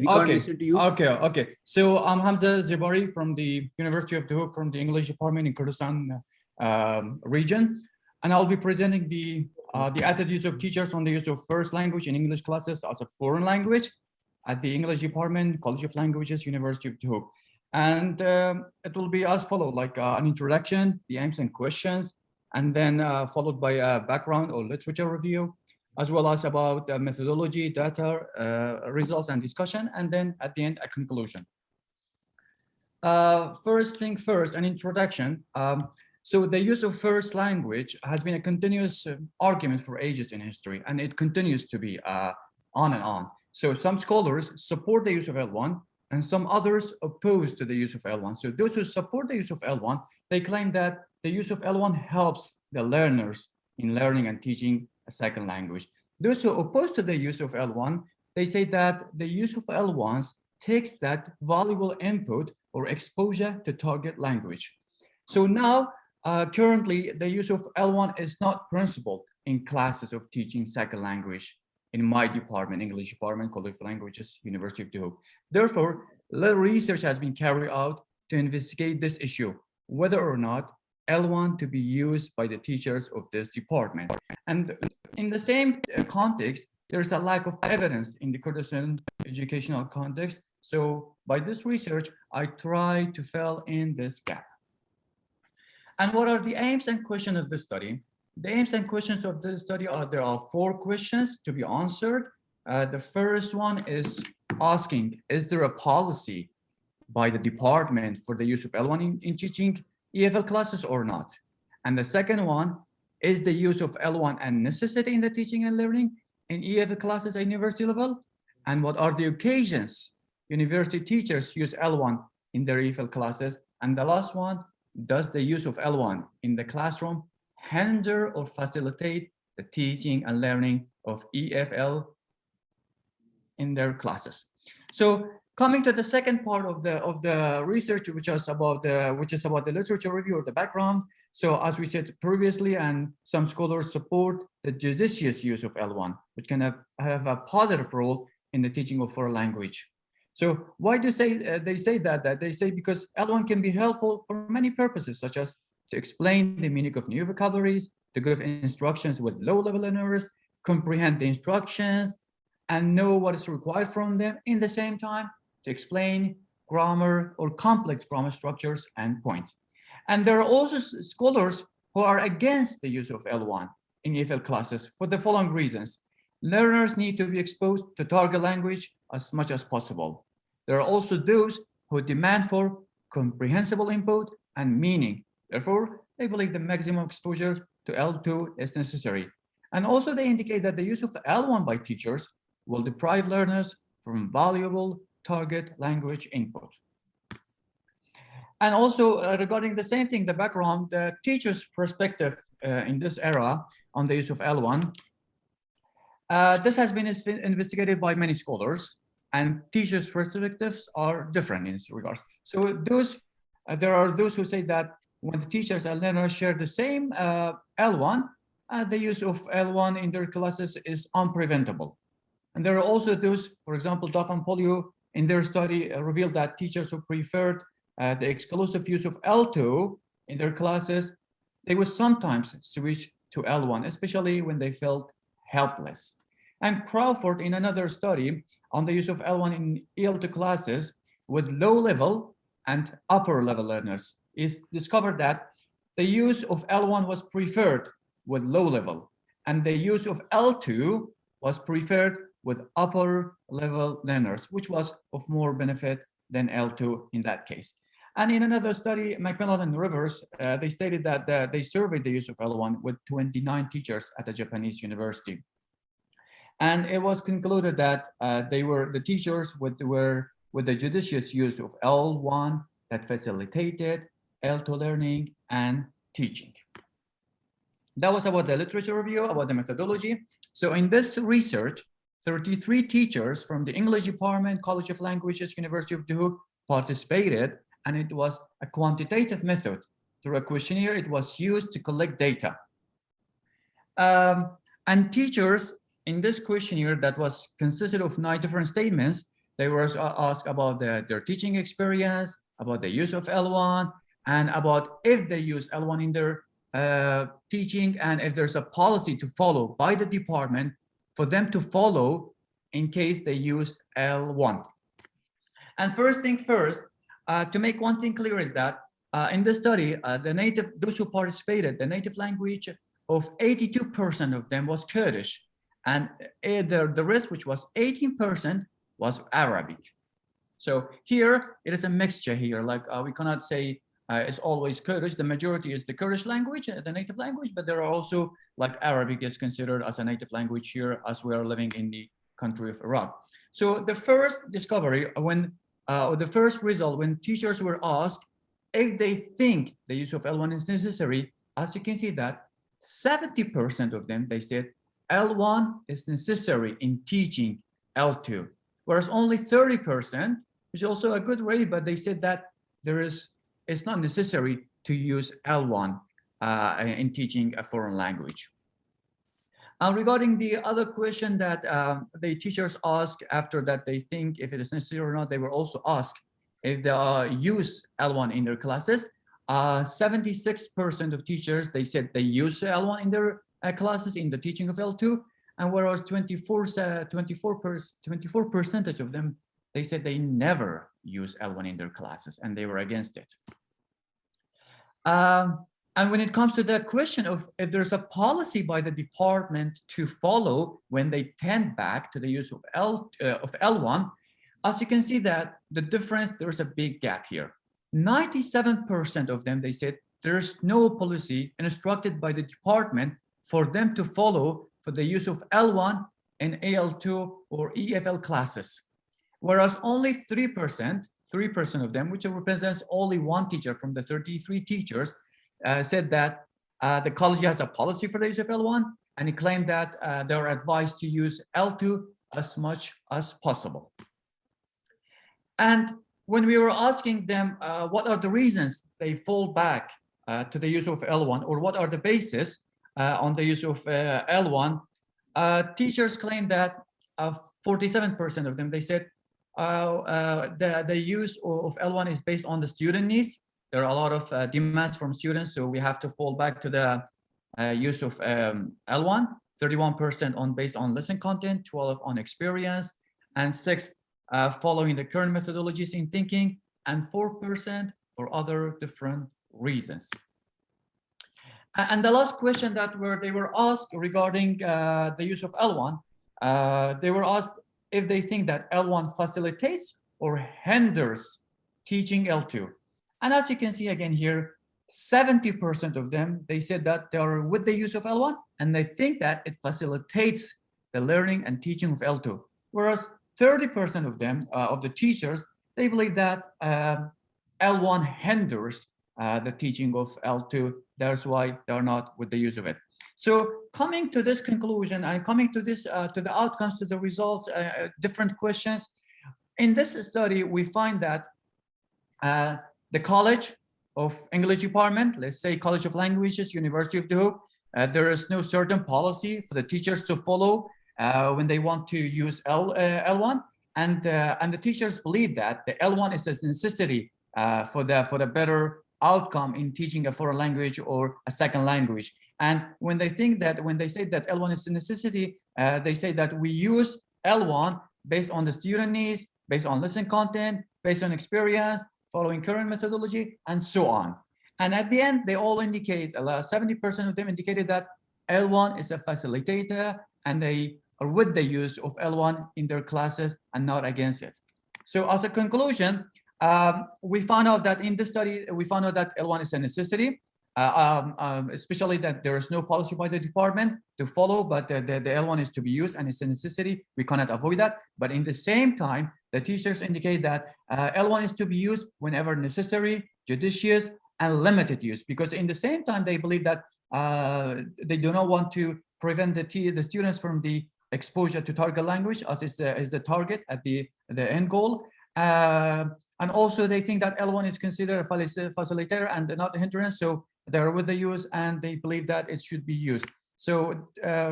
We can't listen to you. Okay. So I'm Hamza Zeebaree from the University of Duhok from the English department in Kurdistan region. And I'll be presenting the attitudes of teachers on the use of first language in English classes as a foreign language at the English department, College of Languages, University of Duhok. And it will be as follows, like an introduction, the aims and questions, and then followed by a background or literature review, as well as about methodology, data, results, and discussion, and then at the end, a conclusion. First thing first, an introduction. So the use of first language has been a continuous argument for ages in history, and it continues to be on and on. So some scholars support the use of L1, and some others oppose to the use of L1. So those who support the use of L1, they claim that the use of L1 helps the learners in learning and teaching a second language. Those who oppose to the use of L1, they say that the use of L1s takes that valuable input or exposure to target language. So now, currently, the use of L1 is not principled in classes of teaching second language in my department, English department, College of Languages, University of Duhok. Therefore, little research has been carried out to investigate this issue, whether or not L1 to be used by the teachers of this department. And in the same context, there's a lack of evidence in the Kurdistan educational context. So by this research, I try to fill in this gap. And what are the aims and questions of this study? The aims and questions of the study are, there are 4 questions to be answered. The first one is asking, is there a policy by the department for the use of L1 in teaching EFL classes or not? And the second one, is the use of L1 a necessity in the teaching and learning in EFL classes at university level? And what are the occasions university teachers use L1 in their EFL classes? And the last one, does the use of L1 in the classroom hinder or facilitate the teaching and learning of EFL in their classes? So coming to the second part of the research, which is about the literature review or the background. So as we said previously, and some scholars support the judicious use of L1, which can have a positive role in the teaching of foreign language. So why do they say that? They say because L1 can be helpful for many purposes, such as to explain the meaning of new vocabularies, to give instructions with low-level learners, comprehend the instructions, and know what is required from them, in the same time, to explain grammar or complex grammar structures and points. And there are also scholars who are against the use of L1 in EFL classes for the following reasons. Learners need to be exposed to target language as much as possible. There are also those who demand for comprehensible input and meaning. Therefore, they believe the maximum exposure to L2 is necessary. And also they indicate that the use of L1 by teachers will deprive learners from valuable target language input. And also regarding the same thing, the background, the teacher's perspective in this era on the use of L1, this has been investigated by many scholars, and teachers' perspectives are different in this regard. So there are those who say that when the teachers and learners share the same L1, the use of L1 in their classes is unpreventable. And there are also those, for example, Duff and Polio in their study revealed that teachers who preferred the exclusive use of L2 in their classes, they would sometimes switch to L1, especially when they felt helpless. And Crawford, in another study on the use of L1 in EL2 classes with low-level and upper-level learners, is discovered that the use of L1 was preferred with low-level, and the use of L2 was preferred with upper-level learners, which was of more benefit than L2 in that case. And in another study, Macmillan and Rivers, they stated that they surveyed the use of L1 with 29 teachers at a Japanese university. And it was concluded that the teachers were with the judicious use of L1 that facilitated L2 learning and teaching. That was about the literature review, about the methodology. So in this research, 33 teachers from the English department, College of Languages, University of Duhok participated, and it was a quantitative method. Through a questionnaire, it was used to collect data. And teachers in this questionnaire that was consisted of 9 different statements, they were asked about their teaching experience, about the use of L1, and about if they use L1 in their teaching, and if there's a policy to follow by the department for them to follow in case they use L1. And first thing first, to make one thing clear is that in the study, those who participated, the native language of 82% of them was Kurdish, and the rest, which was 18%, was Arabic. So here it is a mixture here. Like we cannot say it's always Kurdish. The majority is the Kurdish language, the native language, but there are also like Arabic is considered as a native language here as we are living in the country of Iraq. So the first discovery or the first result when teachers were asked if they think the use of L1 is necessary, as you can see that 70% of them, they said L1 is necessary in teaching L2, whereas only 30%, which is also a good rate, but they said that it's not necessary to use L1 in teaching a foreign language. Regarding the other question that the teachers ask after that they think if it is necessary or not, they were also asked if they use L1 in their classes. 76% of teachers, they said they use L1 in their classes in the teaching of L2, and whereas 24% of them, they said they never use L1 in their classes and they were against it. And when it comes to the question of if there's a policy by the department to follow when they tend back to the use of L1, as you can see that the difference, there's a big gap here. 97% of them, they said there's no policy instructed by the department for them to follow for the use of L1 in AL2 or EFL classes. Whereas only 3% of them, which represents only one teacher from the 33 teachers, said that the college has a policy for the use of L1, and he claimed that they are advised to use L2 as much as possible. And when we were asking them what are the reasons they fall back to the use of L1, or what are the basis on the use of L1, teachers claimed that 47% of them, they said the use of L1 is based on the student needs. There are a lot of demands from students, so we have to fall back to the use of L1. 31% based on lesson content, 12 on experience, and 6 following the current methodologies in thinking, and 4% for other different reasons. And the last question that they were asked regarding the use of L1, they were asked if they think that L1 facilitates or hinders teaching L2. And as you can see again here, 70% of them, they said that they are with the use of L1 and they think that it facilitates the learning and teaching of L2. Whereas 30% of them, of the teachers, they believe that L1 hinders the teaching of L2. That's why they're not with the use of it. So coming to this conclusion and coming to this, to the outcomes, to the results, different questions. In this study, we find that the College of English Department, let's say College of Languages, University of Duhok, there is no certain policy for the teachers to follow when they want to use L1, and the teachers believe that the L1 is a necessity for the better outcome in teaching a foreign language or a second language. And when they say that L1 is a necessity, they say that we use L1 based on the student needs, based on lesson content, based on experience, following current methodology, and so on. And at the end, they all indicate, 70% of them indicated that L1 is a facilitator and they are with the use of L1 in their classes and not against it. So as a conclusion, we found out that in this study, we found out that L1 is a necessity, especially that there is no policy by the department to follow, but the L1 is to be used and it's a necessity. We cannot avoid that. But in the same time, the teachers indicate that L1 is to be used whenever necessary, judicious, and limited use, because in the same time, they believe that they do not want to prevent the students from the exposure to target language as is the target at the end goal. And also they think that L1 is considered a facilitator and not a hindrance, so they're with the use and they believe that it should be used. So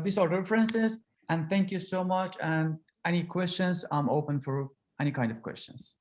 these are references, and thank you so much. And any questions, I'm open for any kind of questions.